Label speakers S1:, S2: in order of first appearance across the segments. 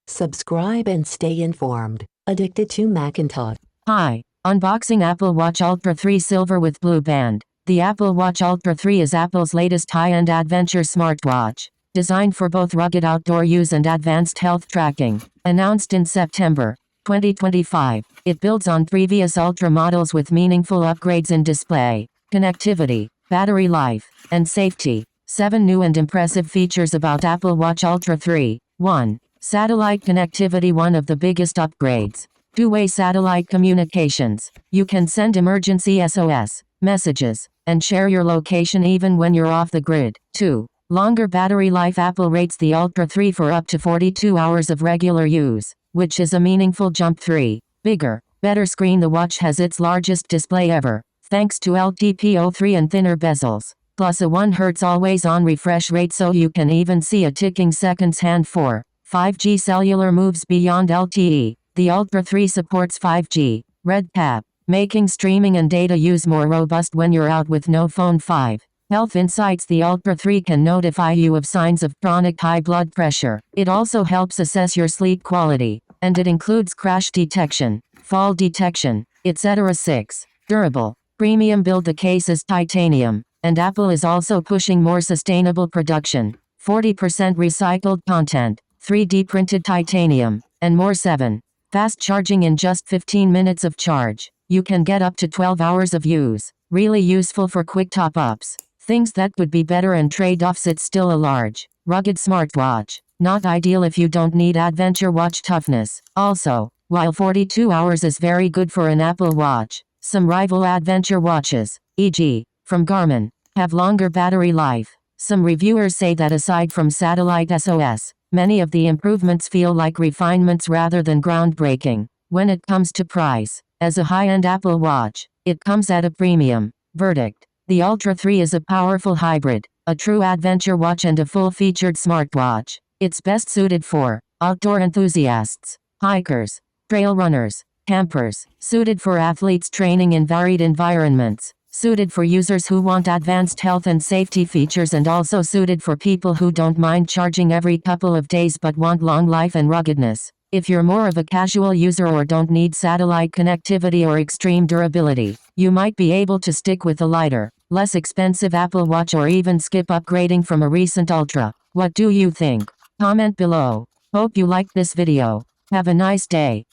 S1: Subscribe and stay informed. Addicted to Macintosh.
S2: Hi, unboxing Apple Watch Ultra 3 Silver with Blue Band. The Apple Watch Ultra 3 is Apple's latest high-end adventure smartwatch, designed for both rugged outdoor use and advanced health tracking. Announced in September 2025, it builds on previous Ultra models with meaningful upgrades in display, connectivity, battery life, and safety. 7 new and impressive features about Apple Watch Ultra 3. 1. Satellite connectivity. One of the biggest upgrades. Two-way satellite communications. You can send emergency SOS messages and share your location even when you're off the grid. 2. Longer battery life. Apple rates the Ultra 3 for up to 42 hours of regular use, which is a meaningful jump. 3. Bigger, better screen. The watch has its largest display ever, thanks to LTPO3 and thinner bezels, plus a 1 Hz always-on refresh rate, so you can even see a ticking seconds hand. 4. 5G cellular moves beyond LTE. The Ultra 3 supports 5G, Red Tap, making streaming and data use more robust when you're out with no phone. 5. Health insights. The Ultra 3 can notify you of signs of chronic high blood pressure. It also helps assess your sleep quality, and it includes crash detection, fall detection, etc. 6. Durable, premium build. The case is titanium, and Apple is also pushing more sustainable production. 40% recycled content, 3D printed titanium, and more. 7. Fast charging. In just 15 minutes of charge, you can get up to 12 hours of use. Really useful for quick top-ups. Things that could be better and trade-offs. It's still a large, rugged smartwatch. Not ideal if you don't need adventure watch toughness. Also, while 42 hours is very good for an Apple Watch, some rival adventure watches, e.g., from Garmin, have longer battery life. Some reviewers say that aside from satellite SOS, many of the improvements feel like refinements rather than groundbreaking. When it comes to price, as a high-end Apple Watch, it comes at a premium. Verdict: the Ultra 3 is a powerful hybrid, a true adventure watch and a full-featured smartwatch. It's best suited for outdoor enthusiasts, hikers, trail runners, campers, suited for athletes training in varied environments, suited for users who want advanced health and safety features, and also suited for people who don't mind charging every couple of days but want long life and ruggedness. If you're more of a casual user or don't need satellite connectivity or extreme durability, you might be able to stick with a lighter, less expensive Apple Watch or even skip upgrading from a recent Ultra. What do you think? Comment below. Hope you liked this video. Have a nice day.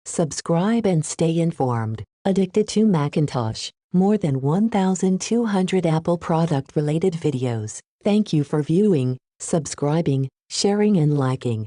S1: Subscribe and stay informed. Addicted to Macintosh. More than 1,200 Apple product-related videos. Thank you for viewing, subscribing, sharing and liking.